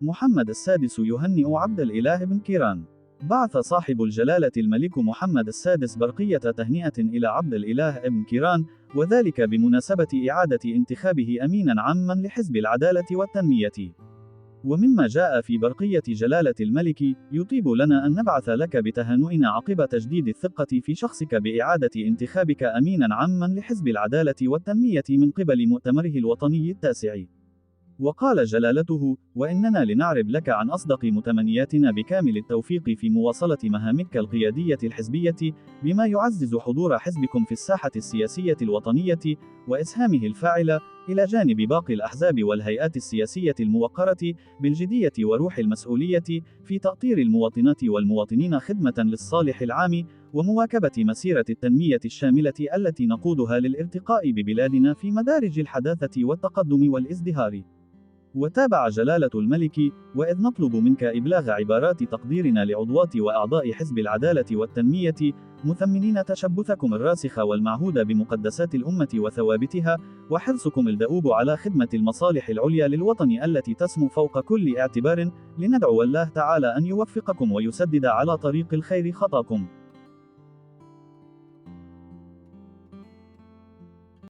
محمد السادس يهنئ عبد الإله بن كيران. بعث صاحب الجلالة الملك محمد السادس برقية تهنئة إلى عبد الإله بن كيران، وذلك بمناسبة إعادة انتخابه أمينا عاما لحزب العدالة والتنمية. ومما جاء في برقية جلالة الملك: يطيب لنا أن نبعث لك بتهانؤنا عقب تجديد الثقة في شخصك بإعادة انتخابك أمينا عاما لحزب العدالة والتنمية من قبل مؤتمره الوطني التاسع. وقال جلالته: وإننا لنعرب لك عن أصدق متمنياتنا بكامل التوفيق في مواصلة مهامك القيادية الحزبية، بما يعزز حضور حزبكم في الساحة السياسية الوطنية وإسهامه الفاعل، إلى جانب باقي الأحزاب والهيئات السياسية الموقرة، بالجدية وروح المسؤولية في تأطير المواطنات والمواطنين خدمة للصالح العام، ومواكبة مسيرة التنمية الشاملة التي نقودها للارتقاء ببلادنا في مدارج الحداثة والتقدم والازدهار. وتابع جلالة الملك: وإذ نطلب منك إبلاغ عبارات تقديرنا لعضوات وأعضاء حزب العدالة والتنمية، مثمنين تشبثكم الراسخ والمعهود بمقدسات الأمة وثوابتها، وحرصكم الدؤوب على خدمة المصالح العليا للوطن التي تسمو فوق كل اعتبار، لندعو الله تعالى أن يوفقكم ويسدد على طريق الخير خطاكم.